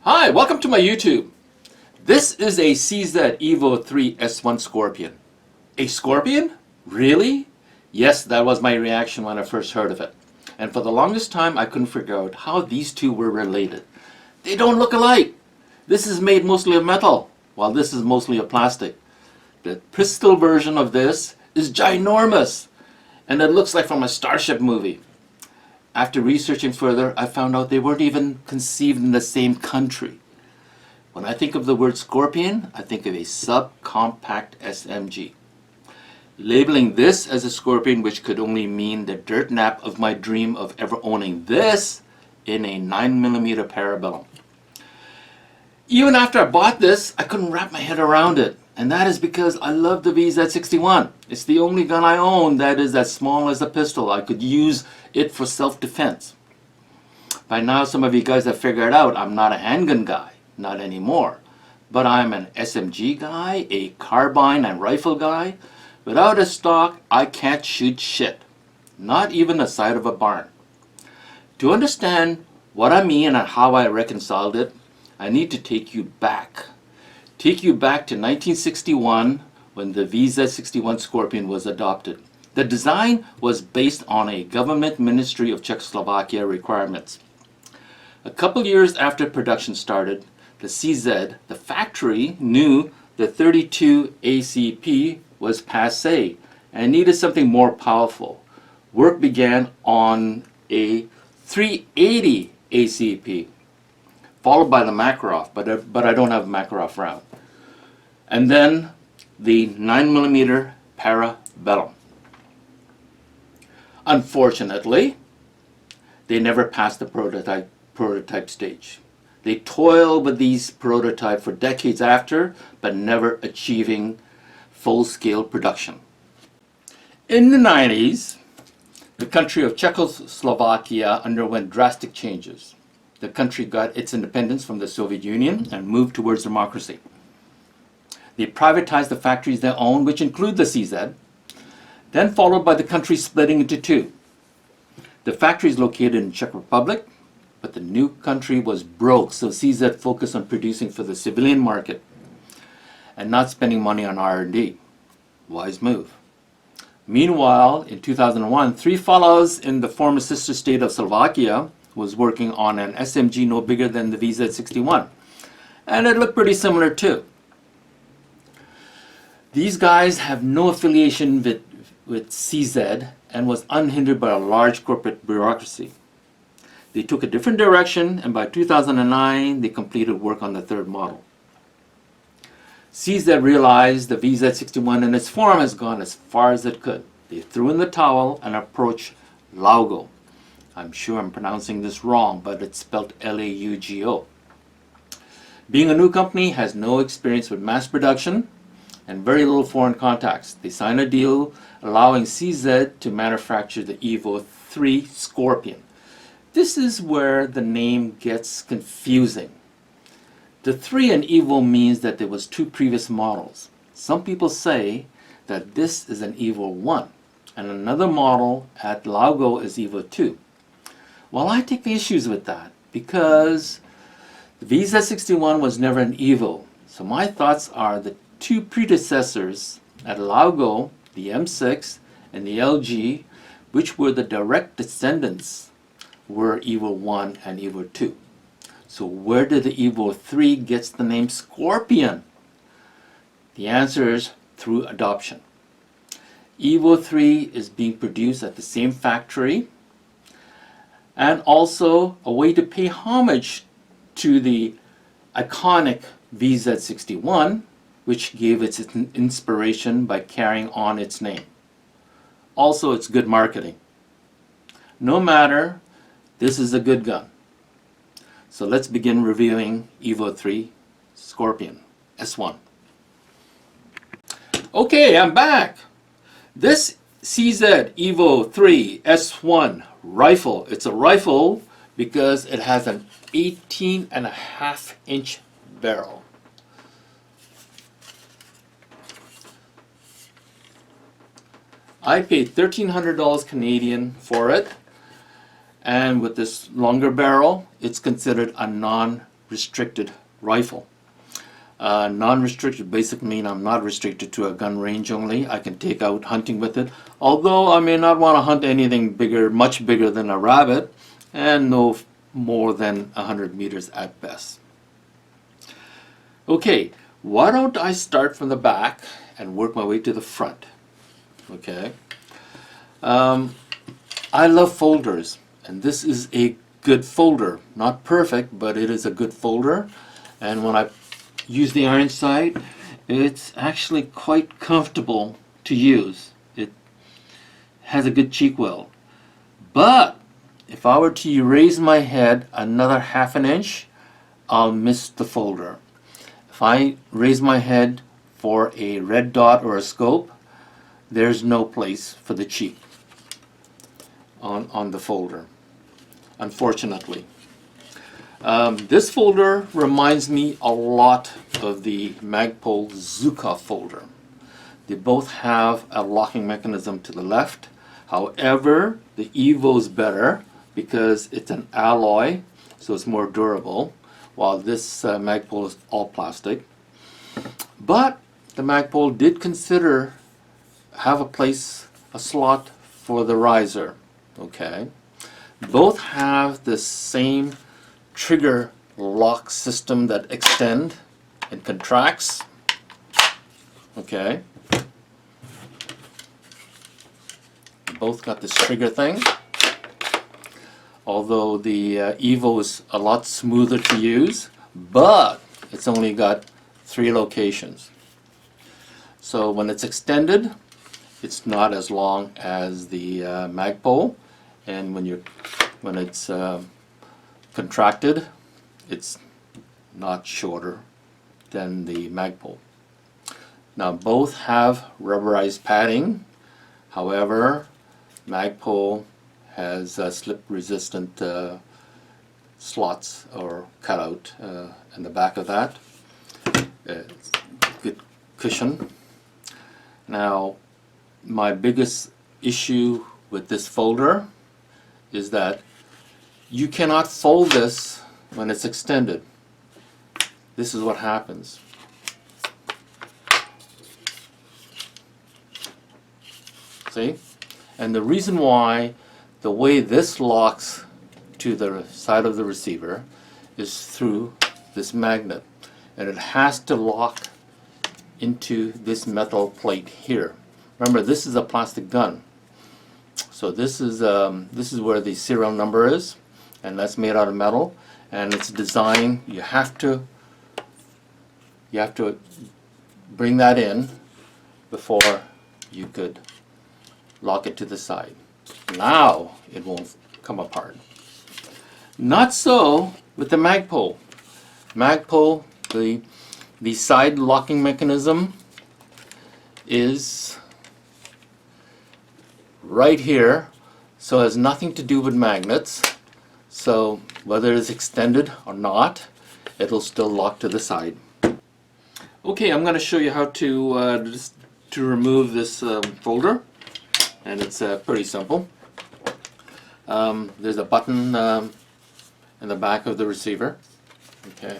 Hi, welcome to my YouTube. This is a CZ EVO 3 S1 Skorpion. A Skorpion? Really? Yes, that was my reaction when I first heard of it. And for the longest time I couldn't figure out how these two were related. They don't look alike. This is made mostly of metal, while this is mostly of plastic. The pistol version of this is ginormous, and it looks like from a Starship movie. After researching further, I found out they weren't even conceived in the same country. When I think of the word Skorpion, I think of a subcompact SMG. Labeling this as a Skorpion, which could only mean the dirt nap of my dream of ever owning this in a 9mm parabellum. Even after I bought this, I couldn't wrap my head around it. And that is because I love the VZ61. It's the only gun I own that is as small as a pistol. I could use it for self-defense. By now some of you guys have figured out I'm not a handgun guy. Not anymore. But I'm an SMG guy, a carbine and rifle guy. Without a stock, I can't shoot shit. Not even the side of a barn. To understand what I mean and how I reconciled it, I need to take you back. Take you back to 1961 when the VZ61 Skorpion was adopted. The design was based on a government Ministry of Czechoslovakia requirements. A couple years after production started, the CZ, the factory, knew the 32 ACP was passé and needed something more powerful. Work began on a 380 ACP, followed by the Makarov, but I don't have a Makarov round. And then the 9mm parabellum. Unfortunately, they never passed the prototype stage. They toiled with these prototypes for decades after, but never achieving full-scale production. In the 90s, the country of Czechoslovakia underwent drastic changes. The country got its independence from the Soviet Union and moved towards democracy. They privatized the factories they own, which include the CZ, then followed by the country splitting into two. The factory is located in Czech Republic, but the new country was broke, so CZ focused on producing for the civilian market and not spending money on R&D. Wise move. Meanwhile, in 2001, three fellows in the former sister state of Slovakia was working on an SMG no bigger than the VZ61, and it looked pretty similar too. These guys have no affiliation with CZ and was unhindered by a large corporate bureaucracy. They took a different direction, and by 2009 they completed work on the third model. CZ realized the VZ61 in its form has gone as far as it could. They threw in the towel and approached Laugo. I'm sure I'm pronouncing this wrong, but it's spelled L-A-U-G-O. Being a new company, has no experience with mass production and very little foreign contacts. They signed a deal allowing CZ to manufacture the EVO 3 Skorpion. This is where the name gets confusing. The 3 in EVO means that there was two previous models. Some people say that this is an EVO 1 and another model at Laugo is EVO 2. Well, I take issues with that because the VZ61 was never an EVO. So my thoughts are the two predecessors at Laugo, the M6 and the LG, which were the direct descendants, were EVO 1 and EVO 2. So where did the EVO 3 get the name Skorpion? The answer is through adoption. EVO 3 is being produced at the same factory, and also a way to pay homage to the iconic VZ61, which gave its inspiration by carrying on its name. Also, it's good marketing. No matter, this is a good gun. So let's begin reviewing EVO 3 Skorpion S1. Okay, I'm back. This CZ EVO 3 S1 rifle, it's a rifle because it has an 18.5-inch barrel. I paid $1,300 Canadian for it, and with this longer barrel, it's considered a non non-restricted rifle. Non-restricted basically mean I'm not restricted to a gun range only. I can take out hunting with it, although I may not want to hunt anything bigger, much bigger than a rabbit, and no more than 100 meters at best. Okay, why don't I start from the back and work my way to the front? Okay. I love folders, and this is a good folder. Not perfect, but it is a good folder. And when I use the iron sight, it's actually quite comfortable to use. It has a good cheek weld. But if I were to raise my head another half an inch, I'll miss the folder. If I raise my head for a red dot or a scope, there's no place for the cheek on the folder, unfortunately. This folder reminds me a lot of the Magpul Zukov folder. They both have a locking mechanism to the left. However, the EVO is better because it's an alloy, so it's more durable, while this Magpul is all plastic. But the Magpul did have a slot for the riser. Okay. Both have the same trigger lock system that extend and contracts. Okay. Both got this trigger thing. Although the EVO is a lot smoother to use, but it's only got 3 locations. So when it's extended, it's not as long as the Magpul, and when it's contracted, it's not shorter than the Magpul. Now both have rubberized padding. However, Magpul has slip-resistant slots or cutout in the back of that. It's good cushion. Now, my biggest issue with this folder is that you cannot fold this when it's extended. This is what happens. See? And the reason why, the way this locks to the side of the receiver is through this magnet. And it has to lock into this metal plate here. Remember, this is a plastic gun. So this is where the serial number is, and that's made out of metal, and it's designed, you have to bring that in before you could lock it to the side. Now it won't come apart. Not so with the Magpul. Magpul, the side locking mechanism is right here, so it has nothing to do with magnets. So whether it's extended or not, it'll still lock to the side. Okay, I'm going to show you how to remove this folder, and it's pretty simple. There's a button in the back of the receiver. Okay,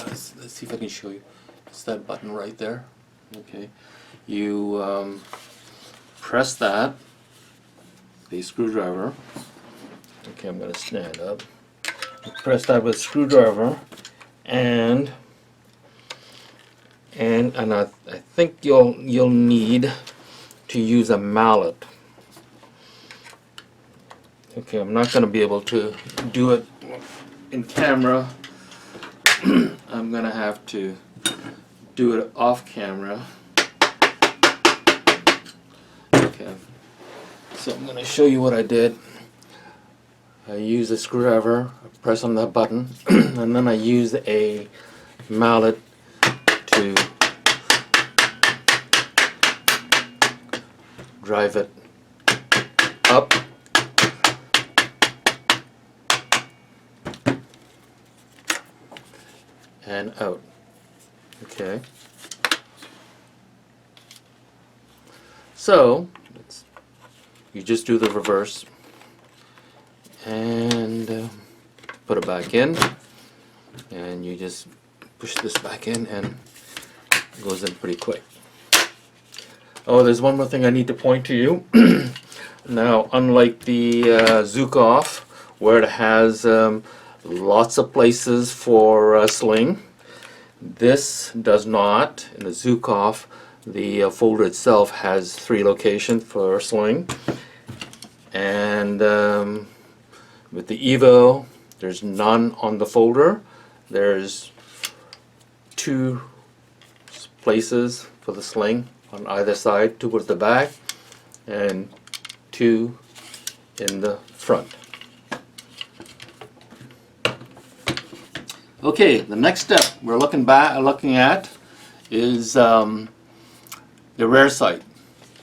let's see if I can show you. It's that button right there. Okay, you press that, the screwdriver. Okay, I'm going to stand up. You press that with a screwdriver, and I think you'll need to use a mallet. Okay, I'm not going to be able to do it in camera. I'm going to have to do it off camera. Okay, so I'm going to show you what I did. I use a screwdriver, I press on that button, and then I use a mallet to drive it up and out. Okay. So you just do the reverse and put it back in, and you just push this back in and it goes in pretty quick. Oh, there's one more thing I need to point to you. Now, unlike the Zukov, where it has lots of places for sling, this does not. In the Zukov, the folder itself has 3 locations for sling, and with the EVO, there's none on the folder. There's 2 places for the sling on either side, 2 towards the back and 2 in the front. Okay, the next step we're looking at is the rear sight.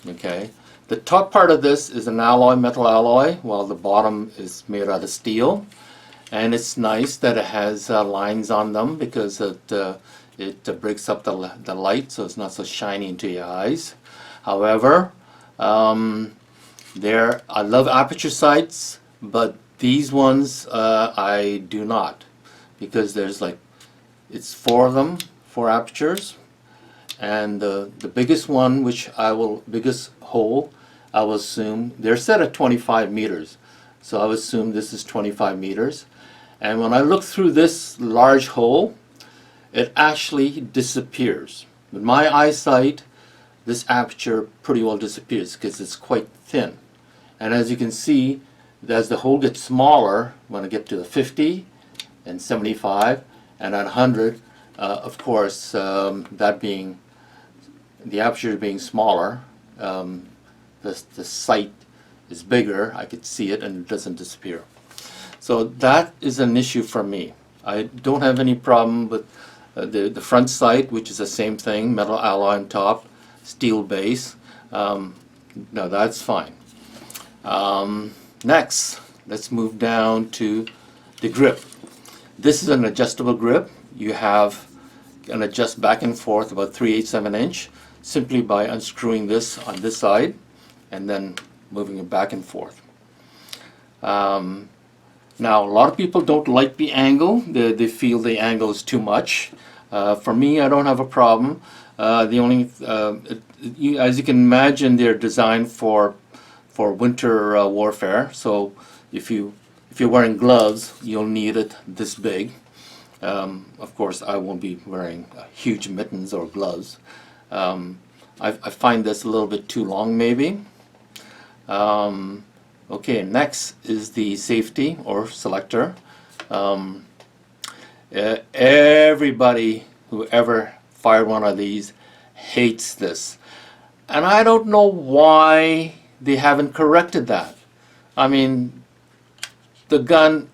Okay, the top part of this is an alloy, metal alloy, while the bottom is made out of steel, and it's nice that it has lines on them because it breaks up the light, so it's not so shiny into your eyes. However, I love aperture sights, but these ones I do not, because there's it's 4 of them, 4 apertures, and the biggest one, biggest hole, I will assume they're set at 25 meters, so I would assume this is 25 meters. And when I look through this large hole, it actually disappears. With my eyesight, this aperture pretty well disappears because it's quite thin. And as you can see, as the hole gets smaller, when I get to the 50 and 75 and at 100, of course, that being the aperture being smaller, the sight is bigger. I could see it and it doesn't disappear. So that is an issue for me. I don't have any problem with the front sight, which is the same thing, metal alloy on top, steel base. No, that's fine. Next, let's move down to the grip. This is an adjustable grip. You can adjust back and forth about 3/8 of an inch simply by unscrewing this on this side and then moving it back and forth. Now, a lot of people don't like the angle. They feel the angle is too much. For me, I don't have a problem. As you can imagine, they're designed for winter warfare. So if you're wearing gloves, you'll need it this big. Of course, I won't be wearing huge mittens or gloves. I find this a little bit too long, maybe. Okay, next is the safety or selector. Everybody who ever fired one of these hates this. And I don't know why they haven't corrected that. I mean, the gun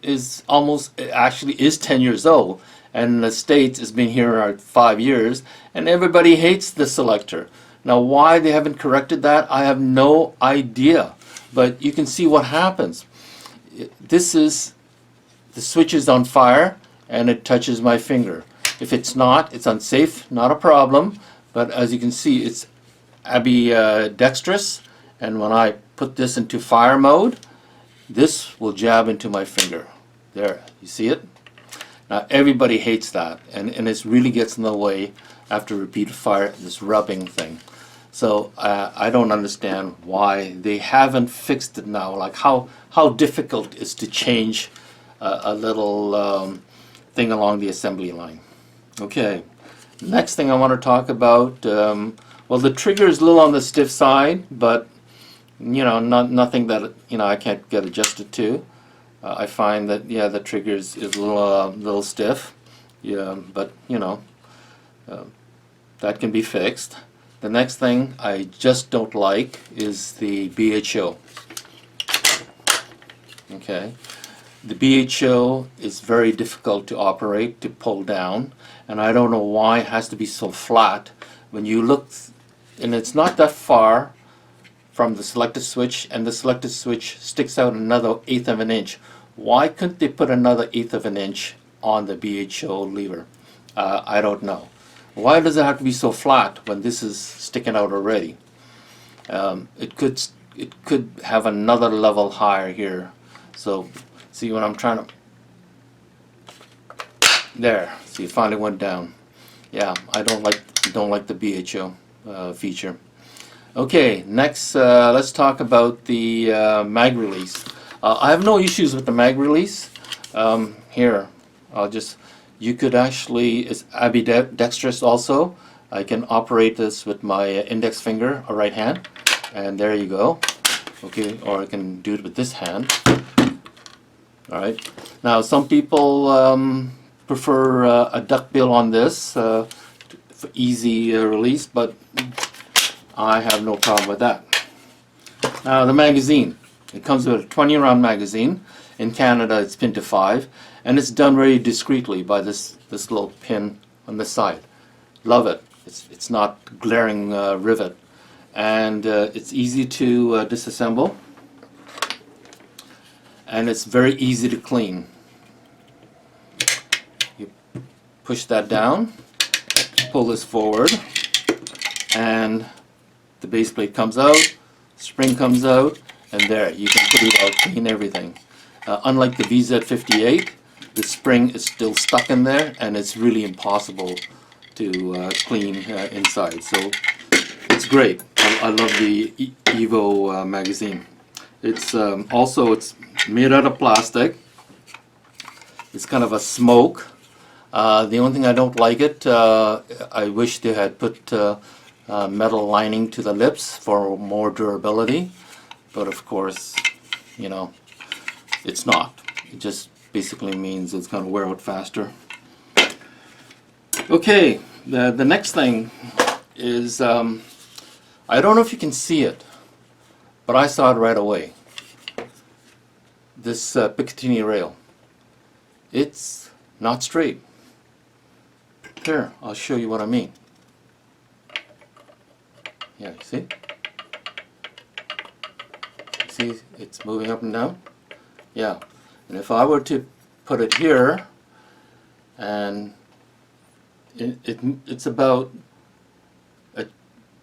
actually is 10 years old, and in the States it's been here 5 years, and everybody hates the selector. Now, why they haven't corrected that, I have no idea. But you can see what happens. The switch is on fire and it touches my finger. If it's not, it's unsafe, not a problem. But as you can see, it's ambidextrous, and when I put this into fire mode, this will jab into my finger. There, you see it? Now everybody hates that, and it really gets in the way after repeated fire, this rubbing thing. So I don't understand why they haven't fixed it now. Like how difficult it is to change a little thing along the assembly line. Okay, next thing I want to talk about. Well, the trigger is a little on the stiff side, but nothing that I can't get adjusted to. I find that the trigger is a little stiff. Yeah, but that can be fixed. The next thing I just don't like is the BHO. Okay, the BHO is very difficult to operate, to pull down, and I don't know why it has to be so flat. When you look, and it's not that far from the selected switch, and the selected switch sticks out another 1/8 of an inch. Why couldn't they put another 1/8 of an inch on the BHO lever? I don't know. Why does it have to be so flat when this is sticking out already? It could have another level higher here. So see, when I'm trying to There, see, it finally went down. Yeah, I don't like the BHO feature. Okay, next let's talk about the mag release. I have no issues with the mag release. Here, you could actually, it's ambidextrous also. I can operate this with my index finger or right hand, and there you go. Okay, or I can do it with this hand. All right. Now, some people prefer a duckbill on this for easy release, but I have no problem with that. Now, the magazine. It comes with a 20-round magazine. In Canada, it's pinned to 5, and it's done very discreetly by this little pin on the side. Love it. It's not glaring rivet, and it's easy to disassemble, and it's very easy to clean. You push that down, pull this forward, and the base plate comes out, spring comes out, and there, you can put it out, clean everything. Unlike the VZ58, the spring is still stuck in there, and it's really impossible to clean inside. So it's great. I love the EVO magazine. It's also, it's made out of plastic. It's kind of a smoke. The only thing I don't like it, I wish they had put metal lining to the lips for more durability, but of course, you know, it's not. It just basically means it's going to wear out faster. Okay, the next thing is, I don't know if you can see it, but I saw it right away. This Picatinny rail. It's not straight. Here, I'll show you what I mean. Yeah, you see? See, it's moving up and down? Yeah. And if I were to put it here, and it's about a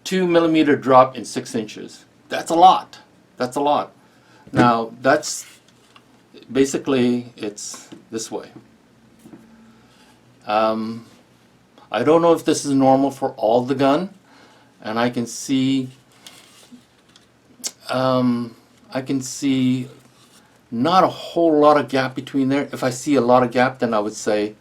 2 millimeter drop in 6 inches. That's a lot. That's a lot. Now, that's basically, it's this way. I don't know if this is normal for all the gun, and I can see not a whole lot of gap between there. If I see a lot of gap, then I would say,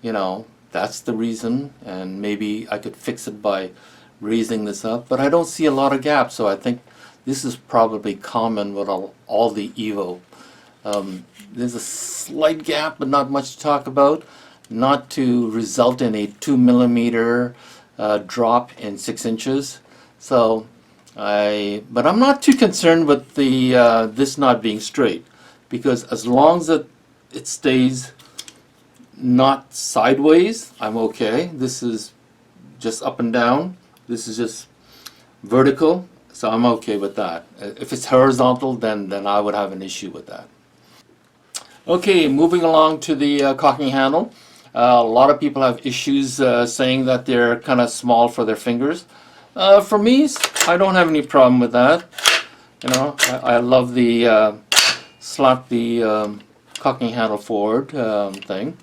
you know, that's the reason, and maybe I could fix it by raising this up, but I don't see a lot of gap, so I think this is probably common with all the EVO. There's a slight gap, but not much to talk about, not to result in a 2 millimeter drop in 6 inches. So, but I'm not too concerned with the this not being straight, because as long as it stays not sideways, I'm okay. This is just up and down. This is just vertical, so I'm okay with that. If it's horizontal, then I would have an issue with that. Okay, moving along to the cocking handle. A lot of people have issues saying that they're kind of small for their fingers. For me, I don't have any problem with that. You know, I love the slap the cocking handle forward thing.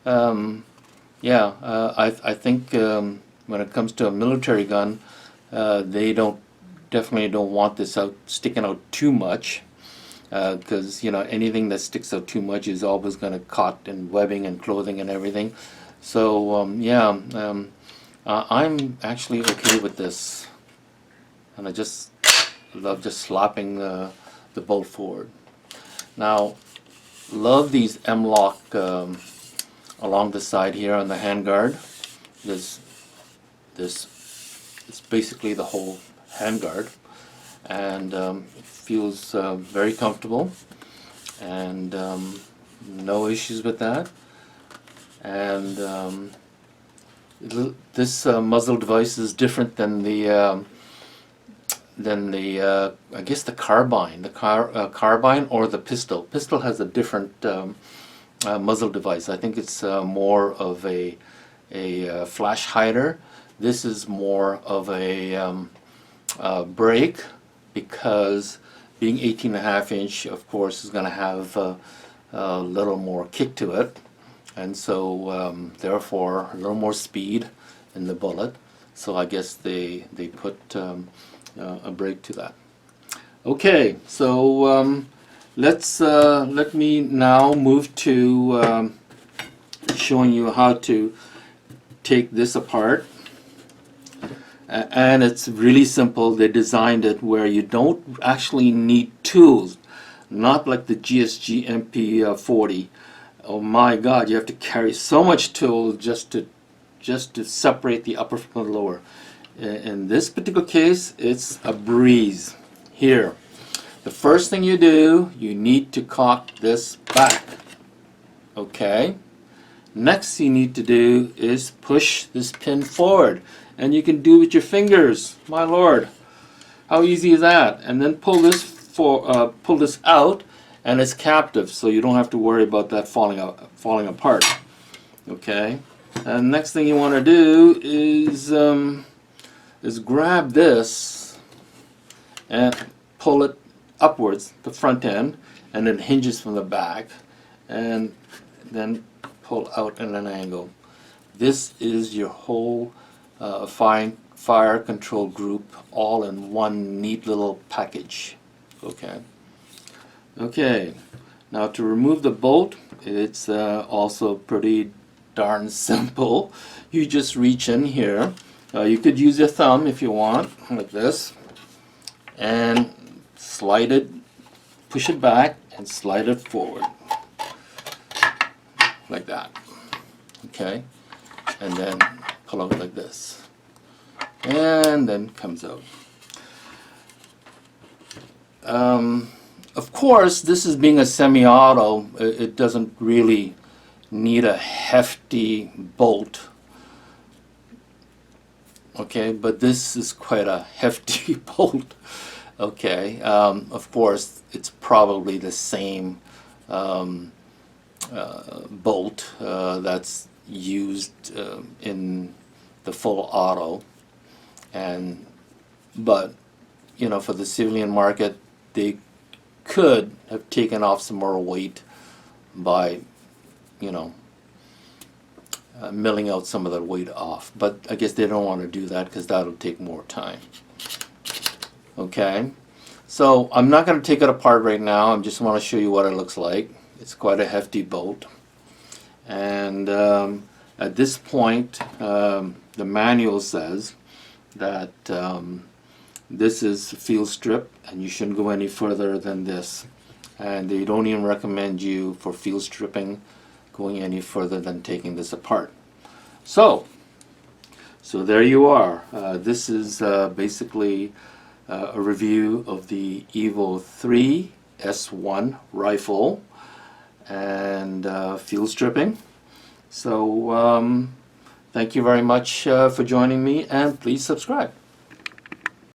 Yeah, I think when it comes to a military gun, they definitely don't want this sticking out too much, because you know, anything that sticks out too much is always going to caught in webbing and clothing and everything. So yeah, I'm actually okay with this, and I just love just slapping the bolt forward. Now, love these M-lock along the side here on the handguard. This it's basically the whole handguard, and it feels very comfortable, and no issues with that. And this muzzle device is different than the I guess the carbine, carbine or the pistol. Pistol has a different muzzle device. I think it's more of a flash hider. This is more of a brake, because being 18.5 inch, of course, is going to have a little more kick to it. and so therefore a little more speed in the bullet. So I guess they put a brake to that. Okay, so let me now move to showing you how to take this apart. And it's really simple. They designed it where you don't actually need tools, not like the GSG MP40. Oh my God, you have to carry so much tool just to separate the upper from the lower. In this particular case, it's a breeze. Here, the first thing you do, you need to cock this back. Okay. Next you need to do is push this pin forward, and you can do it with your fingers. My Lord, how easy is that? And then pull this out, and it's captive, so you don't have to worry about that falling apart. Okay. And next thing you want to do is grab this and pull it upwards, the front end, and it hinges from the back, and then pull out at an angle. This is your whole fire control group all in one neat little package. Okay. Okay. Now to remove the bolt, it's also pretty darn simple. You just reach in here. You could use your thumb if you want, like this, and slide it, push it back, and slide it forward. Like that. Okay. And then pull out like this. And then comes out. Of course, this is being a semi-auto, it doesn't really need a hefty bolt. Okay, but this is quite a hefty bolt. Okay, of course, it's probably the same bolt that's used in the full auto, but you know, for the civilian market, they could have taken off some more weight by, you know, milling out some of the weight off, but I guess they don't want to do that because that'll take more time. Okay, so I'm not going to take it apart right now. I just want to show you what it looks like. It's quite a hefty bolt, and at this point the manual says that this is field strip and you shouldn't go any further than this, and they don't even recommend you for field stripping going any further than taking this apart. So there you are. This is basically a review of the EVO 3 S1 rifle and field stripping. So thank you very much for joining me, and please subscribe.